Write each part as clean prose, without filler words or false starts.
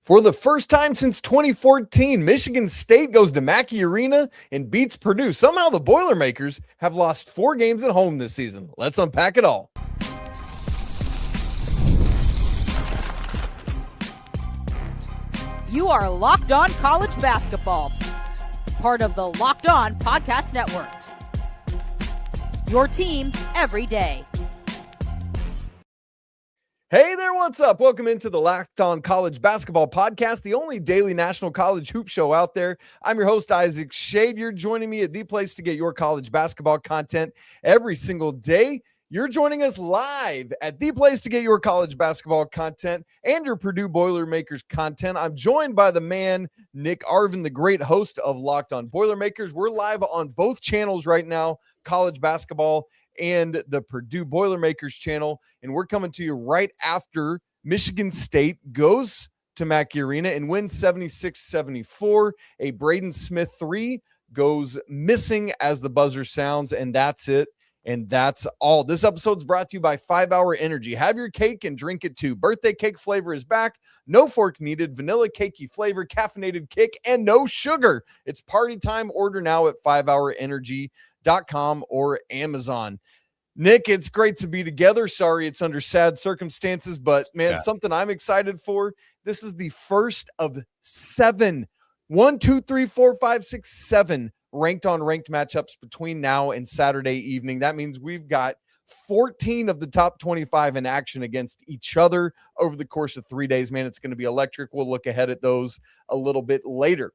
For the first time since 2014, Michigan State goes to Mackey Arena and beats Purdue. Somehow the Boilermakers have lost 4 games at home this season. Let's unpack it all. You are Locked On College Basketball, part of the Locked On Podcast Network. Your team every day. Hey there, what's up? Welcome into the Locked On College Basketball Podcast, the only daily national college hoop show out there. I'm your host, Isaac Schade. You're joining me at the place to get your college basketball content every single day. You're joining us live at the place to get your college basketball content and your Purdue Boilermakers content. I'm joined by the man, Nick Arvin, the great host of Locked On Boilermakers. We're live on both channels right now, college basketball and the Purdue Boilermakers channel. And we're coming to you right after Michigan State goes to Mackey Arena and wins 76-74. A Braden Smith 3 goes missing as the buzzer sounds, and that's it. And that's all. This episode's brought to you by 5 Hour Energy. Have your cake and drink it too. Birthday cake flavor is back. No fork needed. Vanilla cakey flavor, caffeinated kick, and no sugar. It's party time. Order now at 5hourenergy.com or Amazon. Nick, it's great to be together. Sorry it's under sad circumstances, but man, something I'm excited for. This is the first of 7. 1, 2, 3, 4, 5, 6, 7 ranked on ranked matchups between now and Saturday evening. That means we've got 14 of the top 25 in action against each other over the course of 3 days. Man, it's going to be electric. We'll look ahead at those a little bit later.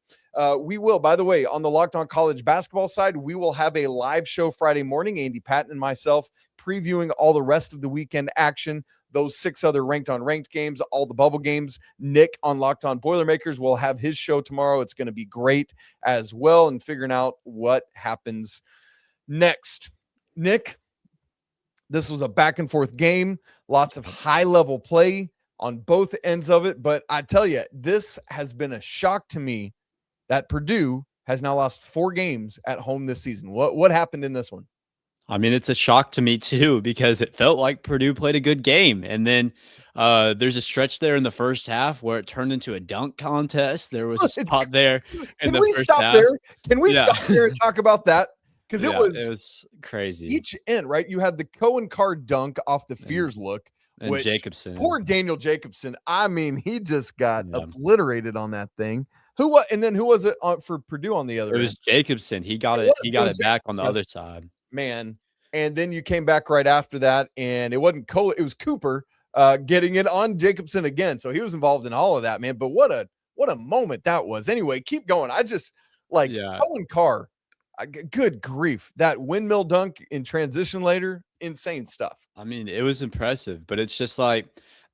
We will, by the way, on the Locked On College Basketball side, we will have a live show Friday morning. Andy Patton and myself previewing all the rest of the weekend action. Those 6 other ranked on ranked games, all the bubble games. Nick on Locked On Boilermakers will have his show tomorrow. It's going to be great as well, and figuring out what happens next. Nick, this was a back and forth game, lots of high level play on both ends of it. But I tell you, this has been a shock to me that Purdue has now lost 4 games at home this season. What happened in this one? I mean, it's a shock to me too, because it felt like Purdue played a good game. And then there's a stretch there in the first half where it turned into a dunk contest. There was a spot there in the first half. Can we stop there and talk about that? Because it was crazy. Each end, right? You had the Cohen Card dunk off the Fears look. And Jacobson. Poor Daniel Jacobson. I mean, he just got obliterated on that thing. Who was it for Purdue on the other end? It was Jacobson. He got it back on the other side. Man. And then you came back right after that, and it wasn't it was Cooper getting it on Jacobson again. So he was involved in all of that, man. But what a moment that was. Anyway, keep going. I just Cohen Carr. Good grief. That windmill dunk in transition later, insane stuff. I mean, it was impressive, but it's just like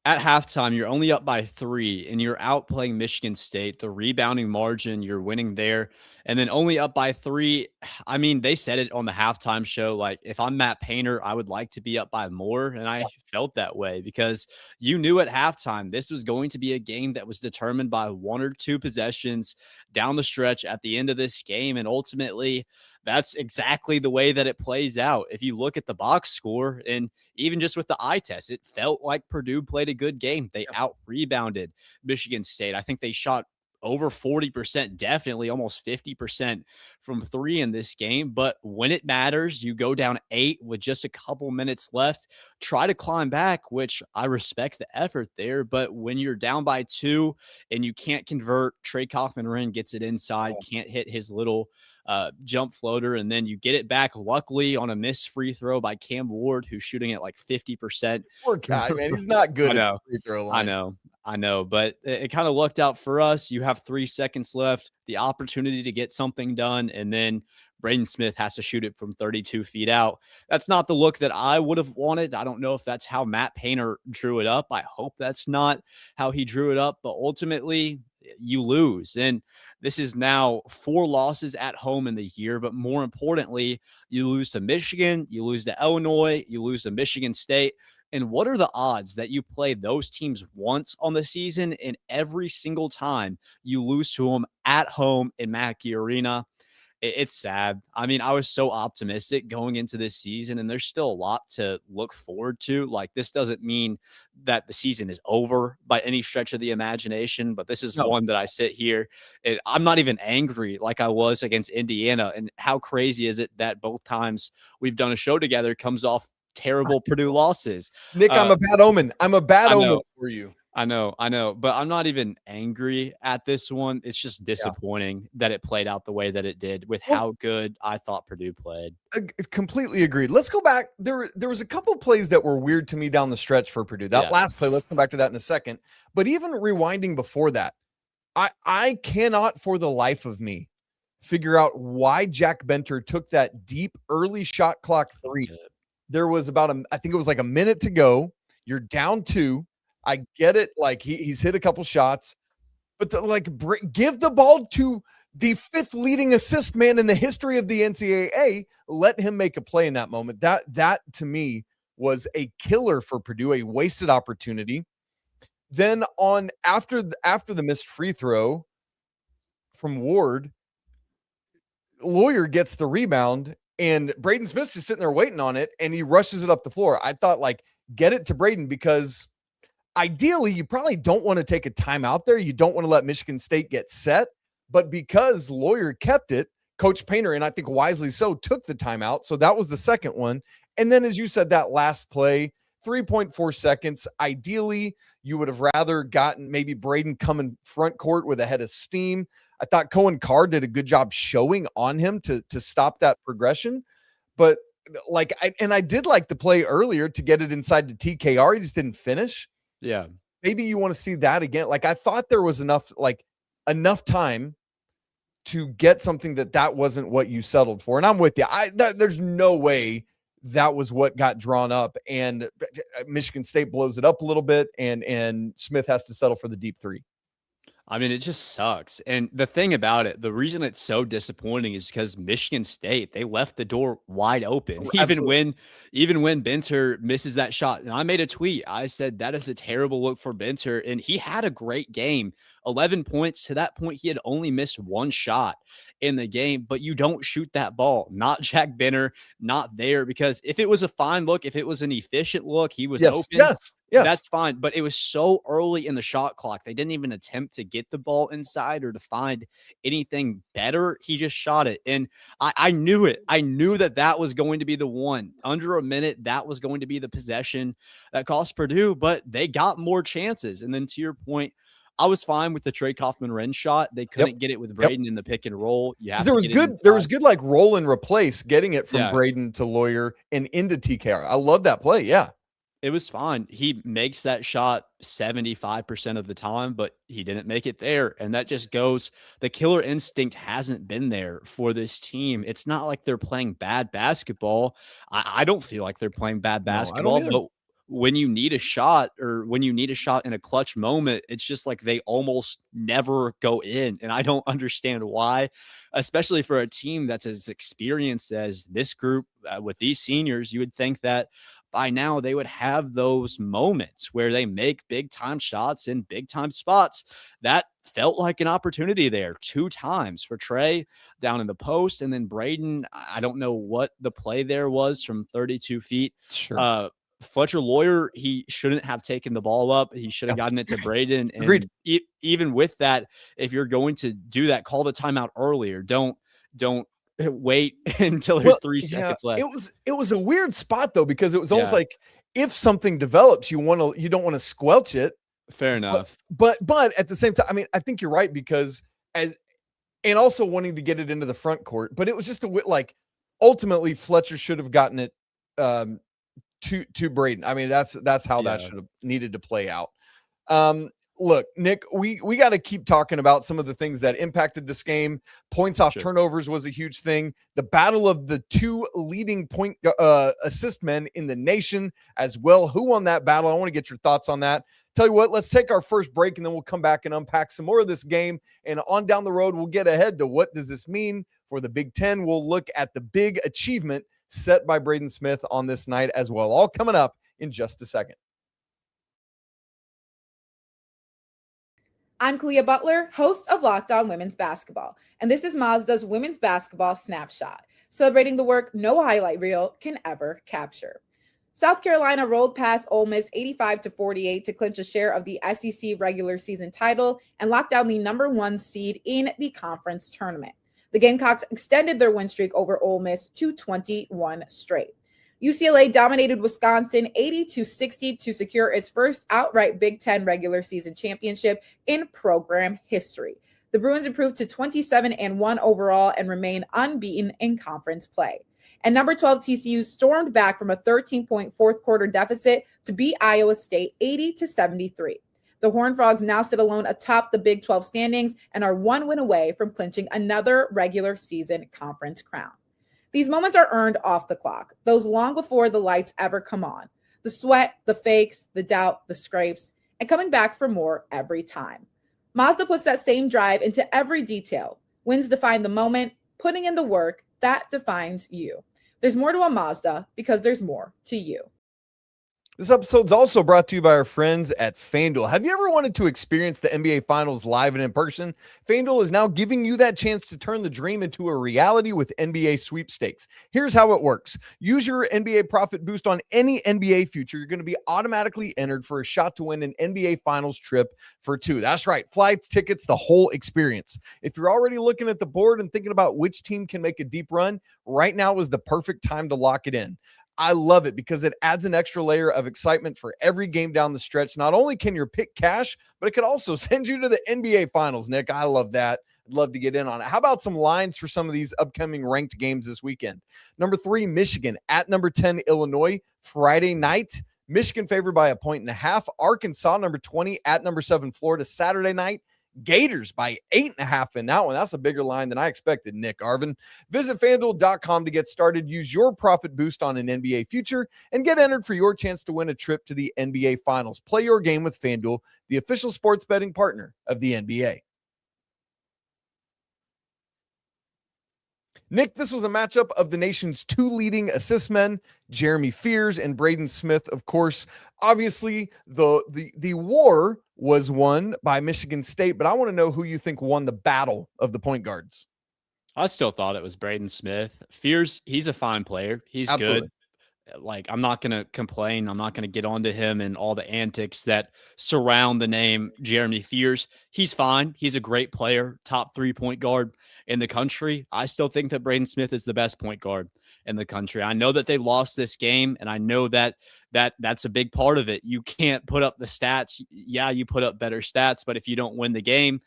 at halftime, you're only up by 3 and you're outplaying Michigan State. The rebounding margin, you're winning there. And then only up by 3. I mean, they said it on the halftime show. Like, if I'm Matt Painter, I would like to be up by more. And I felt that way because you knew at halftime this was going to be a game that was determined by 1 or 2 possessions down the stretch at the end of this game. And ultimately, that's exactly the way that it plays out. If you look at the box score and even just with the eye test, it felt like Purdue played a good game. They out-rebounded Michigan State. I think they shot over 40%, definitely almost 50% from 3 in this game. But when it matters, you go down 8 with just a couple minutes left, try to climb back, which I respect the effort there. But when you're down by 2 and you can't convert, Trey Kaufman-Renn gets it inside, can't hit his little jump floater, and then you get it back, luckily, on a missed free throw by Cam Ward, who's shooting at like 50%. Poor guy, man. He's not good at the free throw line. I know, but it kind of lucked out for us. You have 3 seconds left, the opportunity to get something done, and then Braden Smith has to shoot it from 32 feet out. That's not the look that I would have wanted. I don't know if that's how Matt Painter drew it up. I hope that's not how he drew it up, but ultimately you lose. And this is now 4 losses at home in the year, but more importantly, you lose to Michigan, you lose to Illinois, you lose to Michigan State. And what are the odds that you play those teams once on the season and every single time you lose to them at home in Mackey Arena? it's sad. I mean, I was so optimistic going into this season, and there's still a lot to look forward to. Like, this doesn't mean that the season is over by any stretch of the imagination, but this is No. one that I sit here and I'm not even angry like I was against Indiana. And how crazy is it that both times we've done a show together comes off terrible Purdue losses? Nick, I'm a bad omen. I'm a bad omen for you. I know, but I'm not even angry at this one. It's just disappointing that it played out the way that it did with how good I thought Purdue played. Completely agreed. Let's go back. There was a couple plays that were weird to me down the stretch for Purdue. That last play, let's come back to that in a second. But even rewinding before that, I cannot for the life of me figure out why Jack Benter took that deep early shot clock three. There was I think it was like a minute to go. You're down 2. I get it. Like he's hit a couple shots, but give the ball to the 5th leading assist man in the history of the NCAA. Let him make a play in that moment. That to me was a killer for Purdue, a wasted opportunity. Then after the missed free throw from Ward, Lawyer gets the rebound and Braden Smith's just sitting there waiting on it and he rushes it up the floor. I thought get it to Braden because ideally, you probably don't want to take a timeout there. You don't want to let Michigan State get set. But because Lawyer kept it, Coach Painter, and I think wisely so, took the timeout. So that was the second one. And then, as you said, that last play, 3.4 seconds. Ideally, you would have rather gotten maybe Braden coming front court with a head of steam. I thought Cohen Carr did a good job showing on him to stop that progression. But I did like the play earlier to get it inside to TKR. He just didn't finish. Yeah. Maybe you want to see that again. I thought there was enough time to get something that wasn't what you settled for. And I'm with you. There's no way that was what got drawn up and Michigan State blows it up a little bit and Smith has to settle for the deep 3. I mean, it just sucks. And the thing about it, the reason it's so disappointing is because Michigan State, they left the door wide open. Even when Benter misses that shot. And I made a tweet. I said, that is a terrible look for Benter. And he had a great game. 11 points. To that point, he had only missed 1 shot in the game, but you don't shoot that ball. Not Jack Benter, not there, because if it was a fine look, if it was an efficient look, he was open. Yes. That's fine. But it was so early in the shot clock. They didn't even attempt to get the ball inside or to find anything better. He just shot it. And I knew it. I knew that was going to be the one. Under a minute, that was going to be the possession that cost Purdue, but they got more chances. And then to your point, I was fine with the Trey Kaufman-Renz shot. They couldn't get it with Braden in the pick and roll. There was good roll and replace getting it from Braden to Lawyer and into TKR. I love that play. Yeah. It was fine. He makes that shot 75% of the time, but he didn't make it there. And that just goes, the killer instinct hasn't been there for this team. It's not like they're playing bad basketball. I don't feel like they're playing bad basketball, but when you need a shot in a clutch moment, it's just like they almost never go in. And I don't understand why, especially for a team that's as experienced as this group with these seniors. You would think that by now they would have those moments where they make big time shots in big time spots. That felt like an opportunity there 2 times for Trey down in the post. And then Braden, I don't know what the play there was from 32 feet. Sure. Fletcher Lawyer, he shouldn't have taken the ball up. He should have gotten it to Braden. And Agreed. Even with that, if you're going to do that, call the timeout earlier. Don't wait until there's 3 seconds left. It was a weird spot though, because it was almost like if something develops, you don't want to squelch it. Fair enough. But at the same time, I mean, I think you're right, because and also wanting to get it into the front court, but it was just ultimately Fletcher should have gotten it to Braden. I mean, that's how that should have needed to play out. Look, Nick, we got to keep talking about some of the things that impacted this game. Points off turnovers was a huge thing. The battle of the 2 leading point assist men in the nation as well. Who won that battle? I want to get your thoughts on that. Tell you what, let's take our first break and then we'll come back and unpack some more of this game. And on down the road, we'll get ahead to what does this mean for the Big Ten. We'll look at the big achievement set by Braden Smith on this night as well. All coming up in just a second. I'm Kalia Butler, host of Locked On Women's Basketball, and this is Mazda's Women's Basketball Snapshot, celebrating the work no highlight reel can ever capture. South Carolina rolled past Ole Miss 85-48 to clinch a share of the SEC regular season title and lock down the number 1 seed in the conference tournament. The Gamecocks extended their win streak over Ole Miss to 21 straight. UCLA dominated Wisconsin 80-60 to secure its first outright Big Ten regular season championship in program history. The Bruins improved to 27-1 overall and remain unbeaten in conference play. And number 12 TCU stormed back from a 13-point fourth quarter deficit to beat Iowa State 80-73. The Horned Frogs now sit alone atop the Big 12 standings and are 1 win away from clinching another regular season conference crown. These moments are earned off the clock, those long before the lights ever come on. The sweat, the fakes, the doubt, the scrapes, and coming back for more every time. Mazda puts that same drive into every detail. Wins define the moment, putting in the work, that defines you. There's more to a Mazda because there's more to you. This episode's also brought to you by our friends at FanDuel. Have you ever wanted to experience the NBA Finals live and in person? FanDuel is now giving you that chance to turn the dream into a reality with NBA sweepstakes. Here's how it works. Use your NBA profit boost on any NBA future. You're going to be automatically entered for a shot to win an NBA Finals trip for 2. That's right. Flights, tickets, the whole experience. If you're already looking at the board and thinking about which team can make a deep run, right now is the perfect time to lock it in. I love it because it adds an extra layer of excitement for every game down the stretch. Not only can your pick cash, but it could also send you to the NBA Finals, Nick. I love that. I'd love to get in on it. How about some lines for some of these upcoming ranked games this weekend? Number 3, Michigan at number 10, Illinois, Friday night. Michigan favored by 1.5. Arkansas, number 20, at number 7, Florida, Saturday night. Gators by 8.5 in that one. That's a bigger line than I expected, Nick Arvin. Visit FanDuel.com to get started. Use your profit boost on an NBA future and get entered for your chance to win a trip to the NBA Finals. Play your game with FanDuel, the official sports betting partner of the NBA. Nick, this was a matchup of the nation's 2 leading assist men, Jeremy Fears and Braden Smith. Of course, obviously, the war was won by Michigan State, but I want to know who you think won the battle of the point guards. I still thought it was Braden Smith. Fears, he's a fine player. He's Absolutely good. Like, I'm not going to complain. I'm not going to get onto him and all the antics that surround the name Jeremy Fears. He's fine. He's a great player, top 3 point guard in the country. I still think that Braden Smith is the best point guard in the country. I know that they lost this game, and I know that that's a big part of it. You can't put up the stats. Yeah, you put up better stats, but if you don't win the game,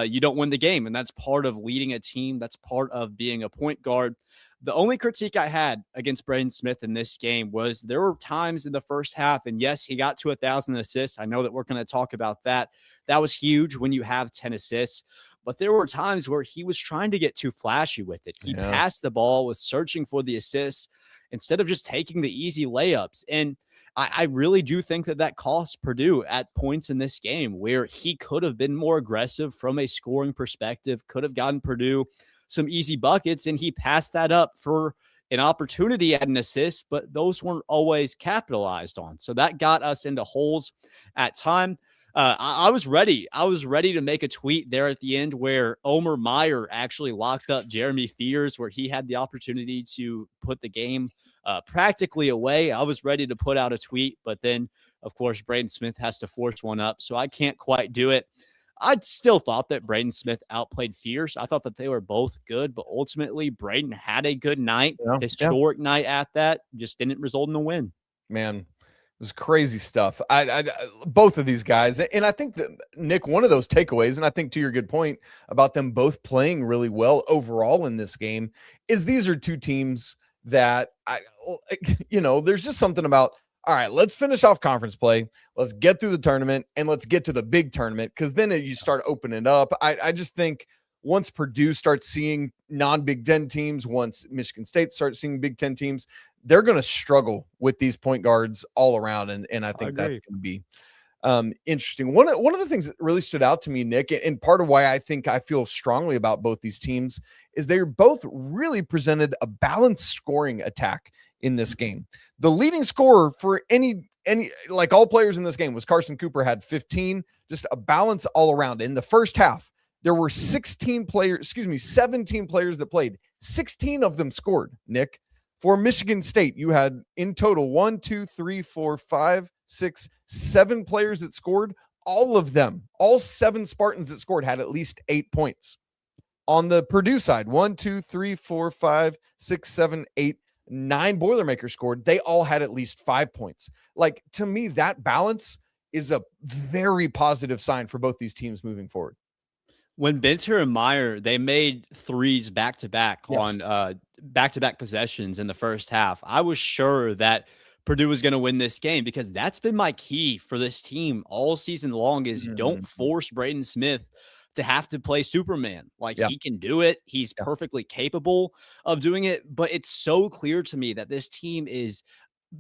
you don't win the game, and that's part of leading a team. That's part of being a point guard. The only critique I had against Braden Smith in this game was there were times in the first half, and yes, he got to 1,000 assists. I know that we're going to talk about that. That was huge when you have 10 assists. But there were times where he was trying to get too flashy with it. He passed the ball, was searching for the assists instead of just taking the easy layups. And I really do think that cost Purdue at points in this game where he could have been more aggressive from a scoring perspective, could have gotten Purdue some easy buckets, and he passed that up for an opportunity at an assist, but those weren't always capitalized on. So that got us into holes at time. I was ready. I was ready to make a tweet there at the end where Omer Meyer actually locked up Jeremy Fears, where he had the opportunity to put the game practically away. I was ready to put out a tweet, but then, of course, Braden Smith has to force one up, so I can't quite do it. I still thought that Braden Smith outplayed Fears. I thought that they were both good, but ultimately Braden had a good night, historic night at that, just didn't result in a win. Man, it was crazy stuff. I both of these guys, and I think that, Nick, one of those takeaways, and I think to your good point about them both playing really well overall in this game, is these are 2 teams that, there's just something about, all right, let's finish off conference play. Let's get through the tournament, and let's get to the big tournament, because then you start opening it up. I just think once Purdue starts seeing non-Big Ten teams, once Michigan State starts seeing Big Ten teams, they're going to struggle with these point guards all around, and I think that's going to be interesting. One of the things that really stood out to me, Nick, and part of why I think I feel strongly about both these teams is they're both really presented a balanced scoring attack in this game. The leading scorer for any like all players in this game was Carson Cooper, had 15, just a balance all around. In the first half, there were 17 players that played. 16 of them scored, Nick. For Michigan State, you had in total 7 players that scored. All of them, all 7 Spartans that scored had at least 8 points. On the Purdue side, 9 Boilermakers scored. They all had at least 5 points. Like, to me, that balance is a very positive sign for both these teams moving forward. When Benter and Meyer, they made threes back-to-back on back-to-back possessions in the first half, I was sure that Purdue was going to win this game, because that's been my key for this team all season long is don't force Braden Smith to have to play Superman. Like, he can do it. He's perfectly capable of doing it. But it's so clear to me that this team is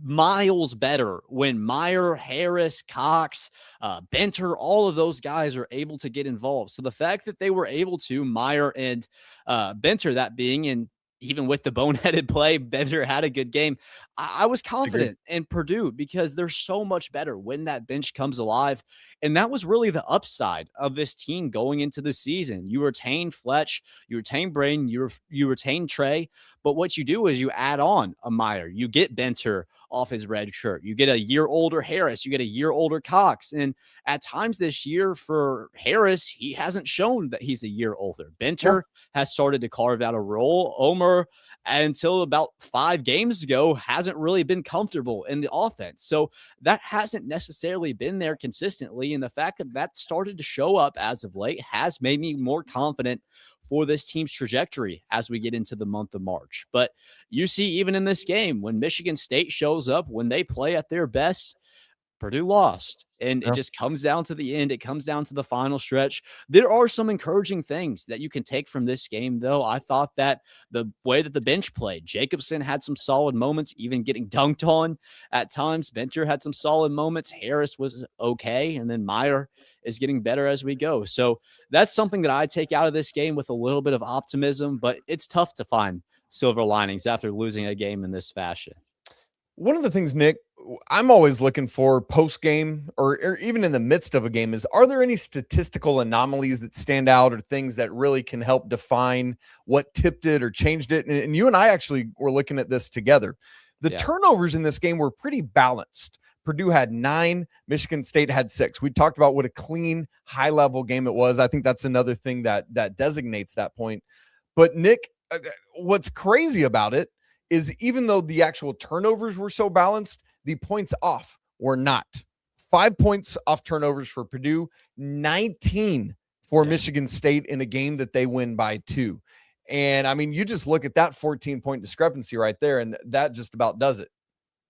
miles better when Meyer, Harris, Cox, Benter, all of those guys are able to get involved. So the fact that they were able to, Meyer and Benter, that being, and even with the boneheaded play, Benter had a good game. I was confident in Purdue because they're so much better when that bench comes alive. And that was really the upside of this team going into the season. You retain Fletch, you retain Braden, you retain Trey. But what you do is you add on a Meyer. You get Benter off his red shirt. You get a year older Harris. You get a year older Cox. And at times this year for Harris, he hasn't shown that he's a year older. Benter has started to carve out a role. Omer, until about 5 games ago, hasn't really been comfortable in the offense. So that hasn't necessarily been there consistently. And the fact that that started to show up as of late has made me more confident for this team's trajectory as we get into the month of March. But you see, even in this game, when Michigan State shows up, when they play at their best, Purdue lost. And it just comes down to the end. It comes down to the final stretch. There are some encouraging things that you can take from this game, though. I thought that the way that the bench played, Jacobson had some solid moments, even getting dunked on at times. Benter had some solid moments. Harris was okay. And then Meyer is getting better as we go. So that's something that I take out of this game with a little bit of optimism, but it's tough to find silver linings after losing a game in this fashion. One of the things, Nick, I'm always looking for post-game or even in the midst of a game is, are there any statistical anomalies that stand out or things that really can help define what tipped it or changed it? And you and I actually were looking at this together. The turnovers in this game were pretty balanced. Purdue had 9, Michigan State had 6. We talked about what a clean, high-level game it was. I think that's another thing that designates that point. But, Nick, what's crazy about it is even though the actual turnovers were so balanced, the points off were not. 5 points off turnovers for Purdue, 19 for Michigan State in a game that they win by 2. And I mean, you just look at that 14-point discrepancy right there, and that just about does it.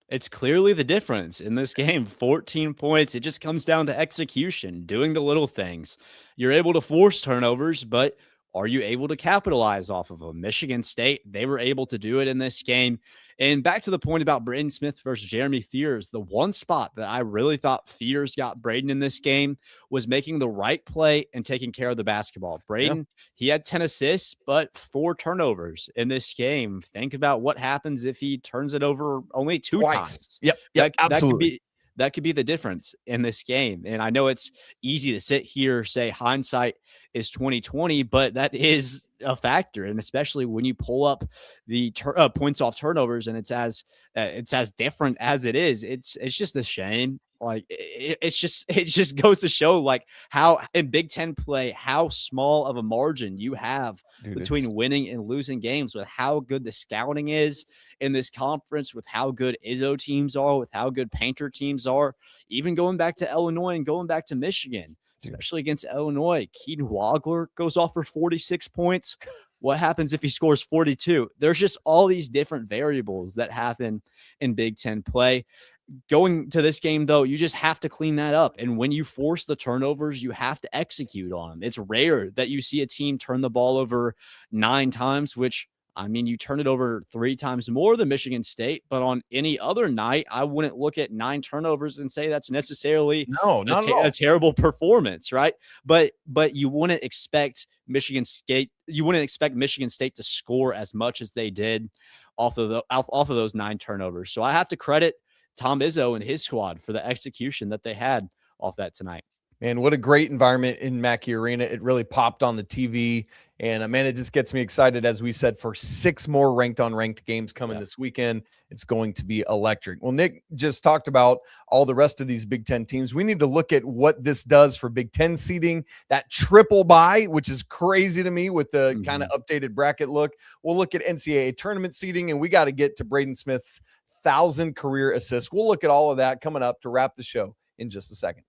It's clearly the difference in this game. 14 points. It just comes down to execution, doing the little things. You're able to force turnovers, but are you able to capitalize off of them? Michigan State, they were able to do it in this game. And back to the point about Braden Smith versus Jeremy Fears, the one spot that I really thought Fears got Braden in this game was making the right play and taking care of the basketball. Braden, he had 10 assists, but 4 turnovers in this game. Think about what happens if he turns it over only 2 times. Yep, absolutely. That could be the difference in this game. And I know it's easy to sit here, say hindsight is 2020, but that is a factor. And especially when you pull up the points off turnovers and it's as different as it is, it's just a shame. Like it just goes to show like how in Big Ten play, how small of a margin you have between winning and losing games, with how good the scouting is in this conference, with how good Izzo teams are, with how good Painter teams are, even going back to Illinois and going back to Michigan, especially against Illinois. Keaton Wagler goes off for 46 points. What happens if he scores 42? There's just all these different variables that happen in Big Ten play. Going to this game, though, you just have to clean that up. And when you force the turnovers, you have to execute on them. It's rare that you see a team turn the ball over 9 times, which I mean, you turn it over 3 times more than Michigan State, but on any other night, I wouldn't look at 9 turnovers and say that's necessarily No, not at all. a terrible performance, right? But you wouldn't expect Michigan State to score as much as they did off of those 9 turnovers. So I have to credit Tom Izzo and his squad for the execution that they had off that tonight. Man, what a great environment in Mackey Arena. It really popped on the TV. And, man, it just gets me excited, as we said, for 6 more ranked-on-ranked games coming this weekend. It's going to be electric. Well, Nick just talked about all the rest of these Big Ten teams. We need to look at what this does for Big Ten seeding, that triple bye, which is crazy to me with the kind of updated bracket look. We'll look at NCAA tournament seeding, and we got to get to Braden Smith's 1,000 career assists. We'll look at all of that coming up to wrap the show in just a second.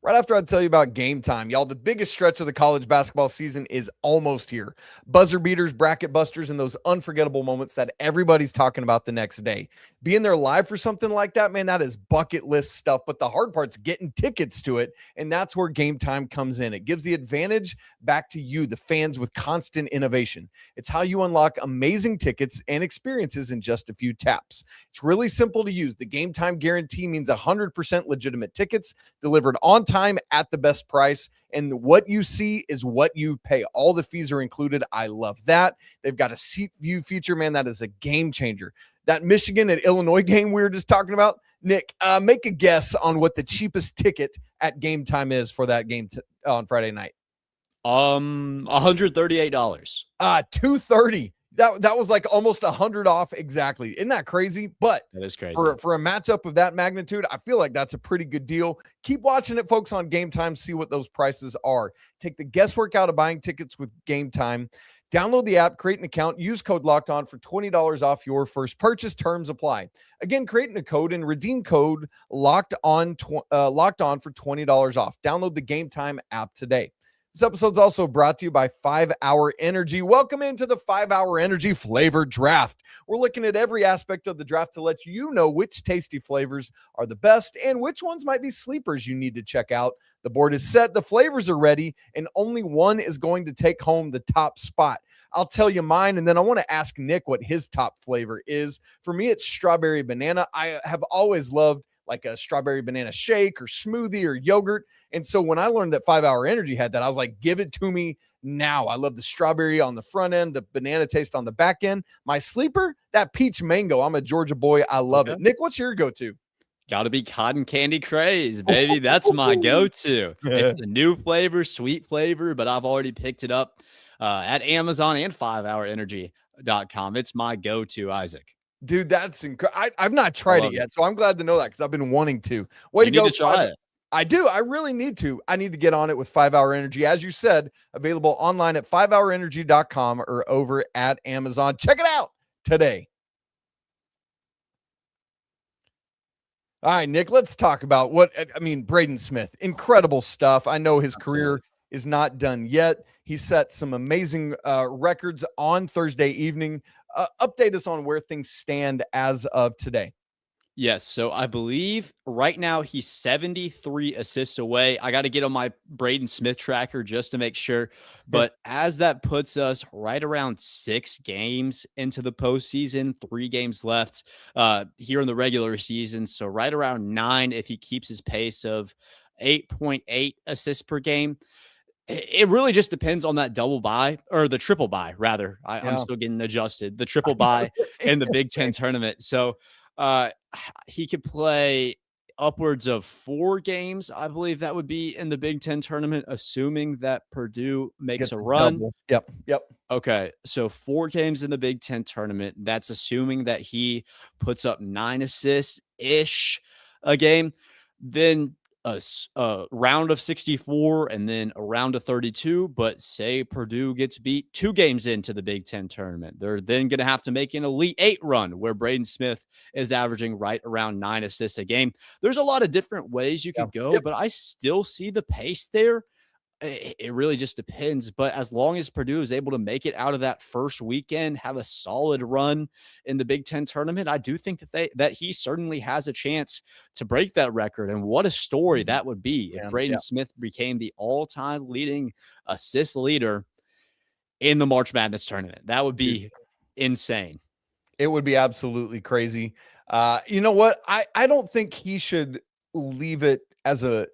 Right after I tell you about Game Time, y'all, the biggest stretch of the college basketball season is almost here. Buzzer beaters, bracket busters, and those unforgettable moments that everybody's talking about the next day. Being there live for something like that, man, that is bucket list stuff. But the hard part's getting tickets to it, and that's where Game Time comes in. It gives the advantage back to you, the fans, with constant innovation. It's how you unlock amazing tickets and experiences in just a few taps. It's really simple to use. The Game Time guarantee means 100% legitimate tickets delivered on time at the best price, and what you see is what you pay. All the fees are included. I love that. They've got a seat view feature, man. That is a game changer. That Michigan and Illinois game we were just talking about, Nick, make a guess on what the cheapest ticket at Game Time is for that game on Friday night. $138. $230. That was like almost 100 off exactly. Isn't that crazy? But that is crazy. For a matchup of that magnitude, I feel like that's a pretty good deal. Keep watching it, folks, on Game Time. See what those prices are. Take the guesswork out of buying tickets with Game Time. Download the app, create an account, use code LOCKEDON for $20 off your first purchase. Terms apply. Again, create a code and redeem code locked on for $20 off. Download the Game Time app today. This episode's also brought to you by 5 Hour Energy. Welcome into the 5 Hour Energy Flavor Draft. We're looking at every aspect of the draft to let you know which tasty flavors are the best and which ones might be sleepers you need to check out. The board is set, the flavors are ready, and only one is going to take home the top spot. I'll tell you mine, and then I want to ask Nick what his top flavor is. For me, it's strawberry banana. I have always loved like a strawberry banana shake or smoothie or yogurt. And so when I learned that 5 Hour Energy had that, I was like, give it to me now. I love the strawberry on the front end, the banana taste on the back end. My sleeper, that peach mango. I'm a Georgia boy. I love it. Nick, what's your go-to? Got to be cotton candy craze, baby. That's my go-to. It's the new flavor, sweet flavor, but I've already picked it up at Amazon and 5hourenergy.com. It's my go-to, Isaac. Dude, that's incredible. I've not tried it yet, so I'm glad to know that because I've been wanting to. You need to try it. I do. I really need to. I need to get on it with 5 Hour Energy. As you said, available online at 5hourenergy.com or over at Amazon. Check it out today. All right, Nick, let's talk about Braden Smith. Incredible stuff. I know his career is not done yet. He set some amazing records on Thursday evening. Update us on where things stand as of today. Yes. So I believe right now he's 73 assists away. I got to get on my Braden Smith tracker just to make sure. But as that puts us right around 6 games into the postseason, 3 games left here in the regular season. So right around 9 if he keeps his pace of 8.8 assists per game. It really just depends on that double bye or the triple bye, rather. I'm still getting adjusted. The triple bye in the Big Ten tournament. So he could play upwards of 4 games. I believe that would be in the Big Ten tournament, assuming that Purdue makes a run. Yep. Okay. So 4 games in the Big Ten tournament. That's assuming that he puts up 9 assists-ish a game. Then a round of 64 and then a round of 32, but say Purdue gets beat 2 games into the Big Ten tournament. They're then going to have to make an Elite 8 run where Braden Smith is averaging right around 9 assists a game. There's a lot of different ways you could go, but I still see the pace there. It really just depends. But as long as Purdue is able to make it out of that first weekend, have a solid run in the Big Ten tournament, I do think that he certainly has a chance to break that record. And what a story that would be if Braden Smith became the all-time leading assist leader in the March Madness tournament. That would be insane. It would be absolutely crazy. You know what? I don't think he should leave it as a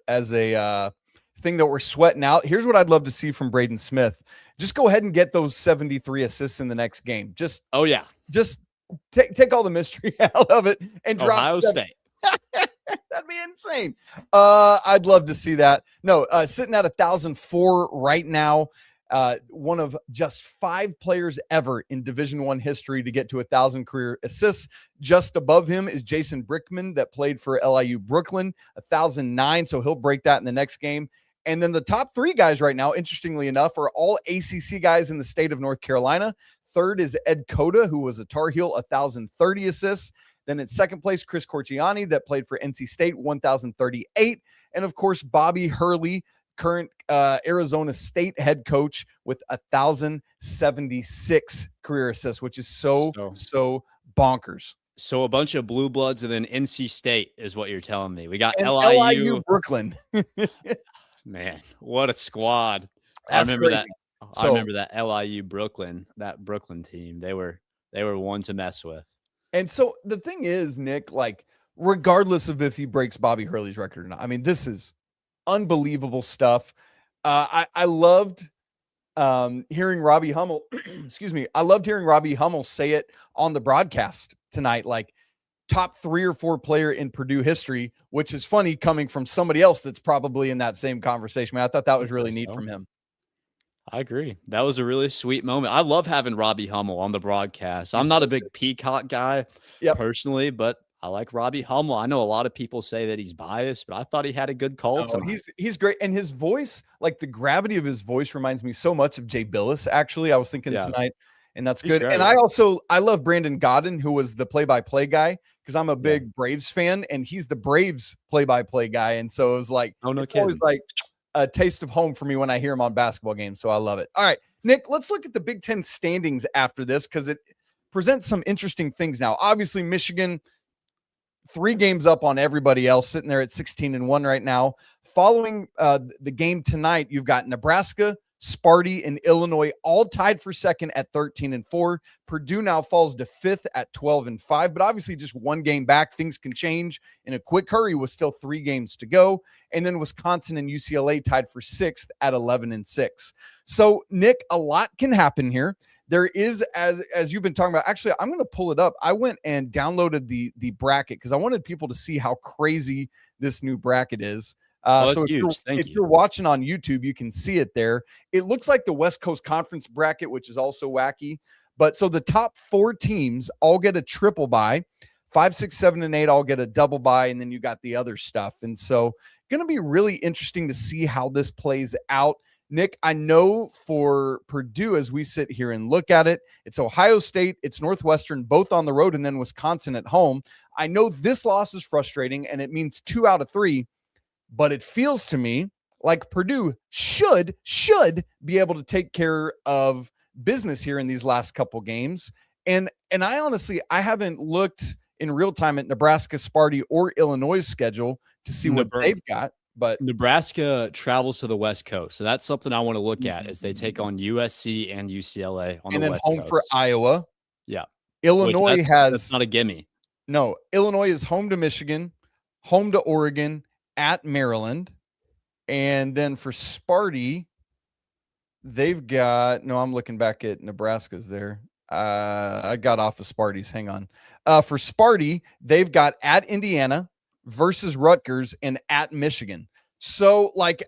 thing that we're sweating out. Here's what I'd love to see from Braden Smith. Just go ahead and get those 73 assists in the next game. Just take all the mystery out of it and drop Ohio State. That'd be insane. I'd love to see that. No, sitting at 1,004 right now. One of just 5 players ever in Division I history to get to 1,000 career assists. Just above him is Jason Brickman that played for LIU Brooklyn, 1,009. So he'll break that in the next game. And then the top 3 guys right now, interestingly enough, are all ACC guys in the state of North Carolina. Third is Ed Cota, who was a Tar Heel, 1,030 assists. Then in second place, Chris Corciani that played for NC State, 1,038. And of course, Bobby Hurley, current Arizona State head coach, with 1,076 career assists, which is so bonkers. So a bunch of blue bloods, and then NC State is what you're telling me. We got and LIU Brooklyn. Man, what a squad. That's I remember crazy. that. I remember that LIU Brooklyn, that Brooklyn team. They were one to mess with. And so the thing is, Nick, like, regardless of if he breaks Bobby Hurley's record or not, I mean, this is unbelievable stuff. I loved hearing Robbie Hummel, excuse me. I loved hearing Robbie Hummel say it on the broadcast tonight, like top 3 or 4 player in Purdue history, which is funny coming from somebody else that's probably in that same conversation. Man, I thought that was really neat from him. I agree. That was a really sweet moment. I love having Robbie Hummel on the broadcast. I'm not a big Peacock guy personally, but I like Robbie Hummel. I know a lot of people say that he's biased, but I thought he had a good call tonight. He's great. And his voice, like the gravity of his voice, reminds me so much of Jay Billis, actually. I was thinking tonight, and that's good. And I love Brandon Godden, who was the play-by-play guy, because I'm a big Braves fan, and he's the Braves play-by-play guy. And so it was like, it's always like a taste of home for me when I hear him on basketball games. So I love it. All right, Nick, let's look at the Big Ten standings after this, because it presents some interesting things now. Obviously, Michigan, 3 games up on everybody else, sitting there at 16-1 right now. Following the game tonight, you've got Nebraska, Sparty, and Illinois all tied for second at 13-4. Purdue now falls to 5th at 12-5, but obviously just 1 game back. Things can change in a quick hurry with still 3 games to go. And then Wisconsin and UCLA tied for 6th at 11-6. So, Nick, a lot can happen here. There is, as you've been talking about, actually, I'm going to pull it up. I went and downloaded the bracket because I wanted people to see how crazy this new bracket is. So if you're watching on YouTube, you can see it there. It looks like the West Coast Conference bracket, which is also wacky. But so the top 4 teams all get a triple bye. 5, 6, 7, and 8 all get a double bye, and then you got the other stuff. And so going to be really interesting to see how this plays out. Nick, I know for Purdue, as we sit here and look at it, it's Ohio State, it's Northwestern, both on the road, and then Wisconsin at home. I know this loss is frustrating, and it means 2 out of 3, but it feels to me like Purdue should be able to take care of business here in these last couple games. And I honestly, I haven't looked in real time at Nebraska, Sparty, or Illinois' schedule to see what they've got. But Nebraska travels to the West Coast, so that's something I want to look at as they take on USC and UCLA on the West Coast. And then home for Iowa. Yeah, Illinois that's not a gimme. No, Illinois is home to Michigan, home to Oregon, at Maryland, and then for Sparty, they've got. No, I'm looking back at Nebraska's there. I got off of Sparty's. Hang on. For Sparty, they've got at Indiana versus Rutgers and at Michigan. So, like,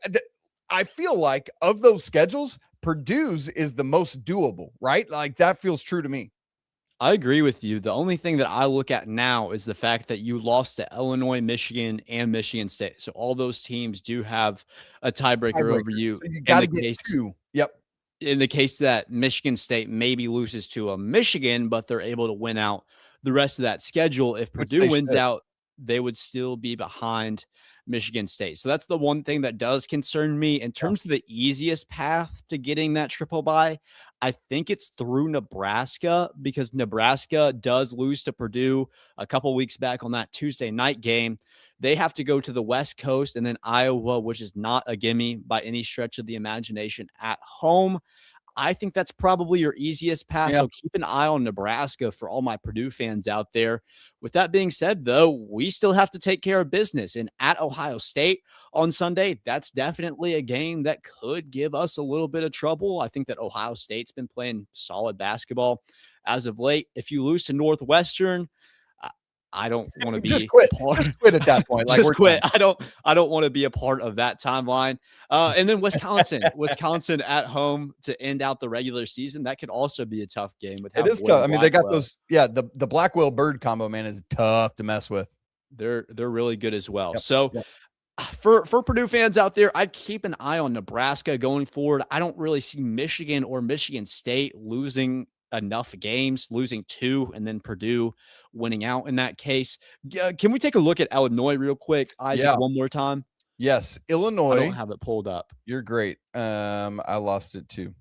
I feel like of those schedules, Purdue's is the most doable, right? Like, that feels true to me. I agree with you. The only thing that I look at now is the fact that you lost to Illinois, Michigan, and Michigan State. So all those teams do have a tiebreaker over you. So you got to get 2. Yep. In the case that Michigan State maybe loses to a Michigan, but they're able to win out the rest of that schedule. If Purdue wins out, they would still be behind Michigan State. So that's the one thing that does concern me. In terms of the easiest path to getting that triple bye, I think it's through Nebraska, because Nebraska does lose to Purdue a couple weeks back on that Tuesday night game. They have to go to the West Coast and then Iowa, which is not a gimme by any stretch of the imagination, at home. I think that's probably your easiest pass. Yeah. So keep an eye on Nebraska for all my Purdue fans out there. With that being said, though, we still have to take care of business. And at Ohio State on Sunday, that's definitely a game that could give us a little bit of trouble. I think that Ohio State's been playing solid basketball as of late. If you lose to Northwestern, I don't want to be just quit. Part, just quit at that point. Like, just quit. Done. I don't want to be a part of that timeline. And then Wisconsin at home to end out the regular season. That could also be a tough game. With it is tough. I mean, they got those. Yeah, the Blackwell Bird combo, man, is tough to mess with. They're really good as well. Yep. So. Yep. For Purdue fans out there, I'd keep an eye on Nebraska going forward. I don't really see Michigan or Michigan State losing enough games, losing 2, and then Purdue winning out in that case. Can we take a look at Illinois real quick, Isaac, one more time? Yes, Illinois. I don't have it pulled up. You're great. I lost it too.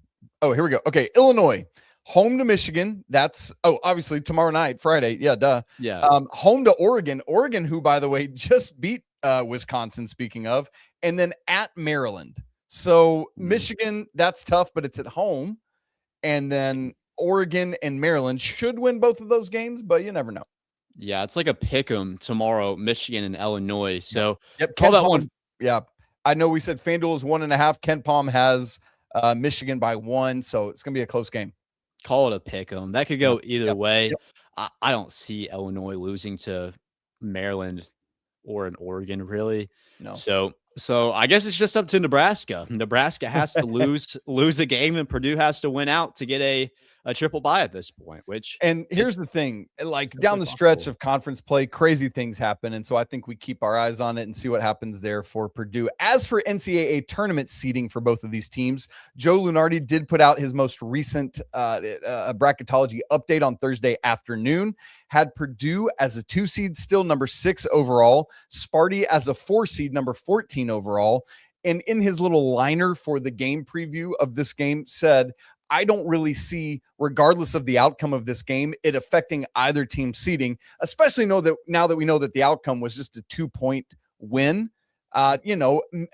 Oh, here we go. Okay, Illinois. Home to Michigan. That's obviously tomorrow night, Friday. Yeah, duh. Yeah. Home to Oregon. Oregon, who by the way just beat Wisconsin, speaking of, and then at Maryland. So Michigan, that's tough, but it's at home. And then Oregon and Maryland should win both of those games, but you never know. Yeah, it's like a pick 'em tomorrow, Michigan and Illinois. So call that one. Yeah. I know we said FanDuel is 1.5. Ken Palm has Michigan by 1. So it's gonna be a close game. Call it a pick 'em. That could go either way. I don't see Illinois losing to Maryland or an Oregon, really. No. So I guess it's just up to Nebraska. Nebraska has to lose a game, and Purdue has to win out to get a triple bye at this point. And here's the thing, like down the stretch of conference play, crazy things happen, and so I think we keep our eyes on it and see what happens there for Purdue. As for NCAA tournament seeding for both of these teams, Joe Lunardi did put out his most recent bracketology update on Thursday afternoon. Had Purdue as a 2 seed, still number 6 overall, Sparty as a 4 seed, number 14 overall. And in his little liner for the game preview of this game said, I don't really see, regardless of the outcome of this game, it affecting either team's seeding, especially now that we know that the outcome was just a 2-point win.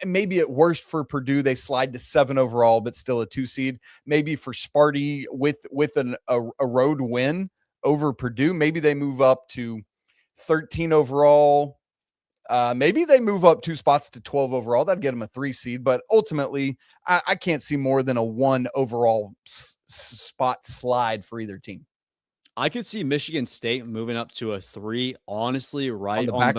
Maybe at worst for Purdue, they slide to 7 overall, but still a 2 seed. Maybe for Sparty with a road win over Purdue, maybe they move up to 13 overall. Maybe they move up 2 spots to 12 overall. That'd get them a 3 seed, but ultimately I can't see more than a 1 overall spot slide for either team. I could see Michigan State moving up to a 3, honestly, right on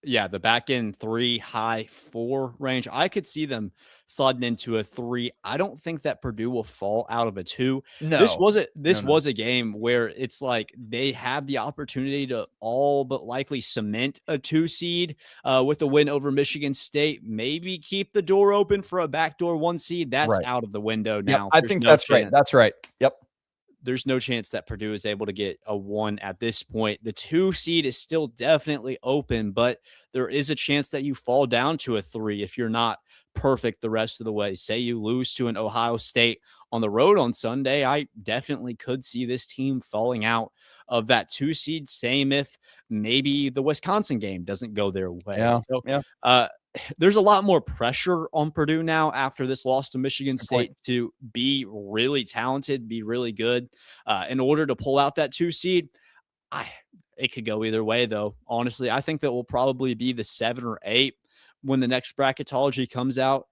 the back end 3, high 4 range. I could see them sliding into a 3. I don't think that Purdue will fall out of a 2. No, this was a game where it's like they have the opportunity to all but likely cement a 2 seed with the win over Michigan State. Maybe keep the door open for a backdoor 1 seed. That's out of the window now. I think that's right. That's right. Yep. There's no chance that Purdue is able to get a 1 at this point. The 2 seed is still definitely open, but there is a chance that you fall down to a 3 if you're not perfect the rest of the way. Say you lose to an Ohio State on the road on Sunday, I definitely could see this team falling out of that 2 seed. Same if maybe the Wisconsin game doesn't go their way. There's a lot more pressure on Purdue now after this loss to Michigan State to be really talented, be really good in order to pull out that 2 seed. It could go either way, though. Honestly, I think that will probably be the 7 or 8 when the next bracketology comes out.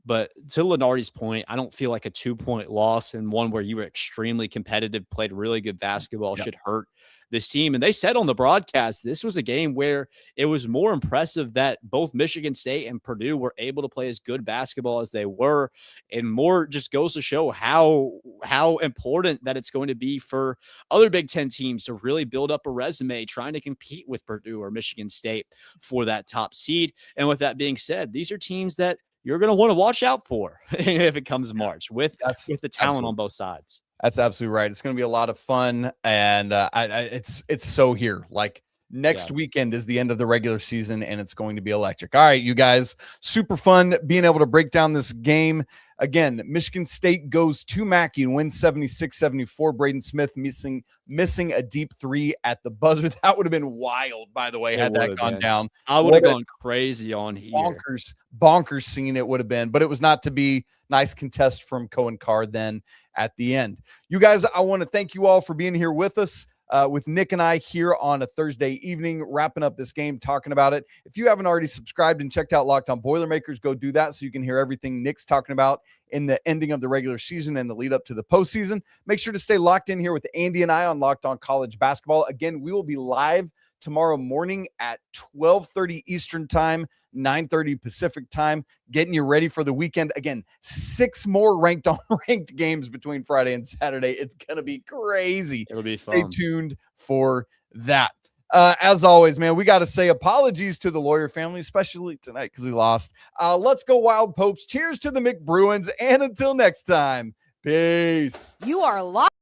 But to Lenardi's point, I don't feel like a 2-point loss and one where you were extremely competitive, played really good basketball should hurt this team. And they said on the broadcast, this was a game where it was more impressive that both Michigan State and Purdue were able to play as good basketball as they were. And more just goes to show how important that it's going to be for other Big Ten teams to really build up a resume trying to compete with Purdue or Michigan State for that top seed. And with that being said, these are teams that you're going to want to watch out for if it comes March with the talent on both sides. That's absolutely right. It's going to be a lot of fun, and it's so here. Like Next weekend is the end of the regular season, and it's going to be electric. All right, you guys, super fun being able to break down this game. Again, Michigan State goes to Mackey and wins 76-74. Braden Smith missing a deep three at the buzzer. That would have been wild, by the way, had that gone down. I would have gone crazy on here. Bonkers scene it would have been, but it was not to be. Nice contest from Cohen Carr then at the end. You guys, I want to thank you all for being here with us. With Nick and I here on a Thursday evening, wrapping up this game, talking about it. If you haven't already subscribed and checked out Locked On Boilermakers, go do that so you can hear everything Nick's talking about in the ending of the regular season and the lead up to the postseason. Make sure to stay locked in here with Andy and I on Locked On College Basketball. Again, we will be live tomorrow morning at 12:30 Eastern time, 9:30 Pacific time, getting you ready for the weekend. Again, 6 more ranked games between Friday and Saturday. It's going to be crazy. It'll be fun. Stay tuned for that. As always, man, we got to say apologies to the Lawyer family, especially tonight because we lost. Let's go Wild Popes. Cheers to the McBruins. And until next time, peace. You are locked.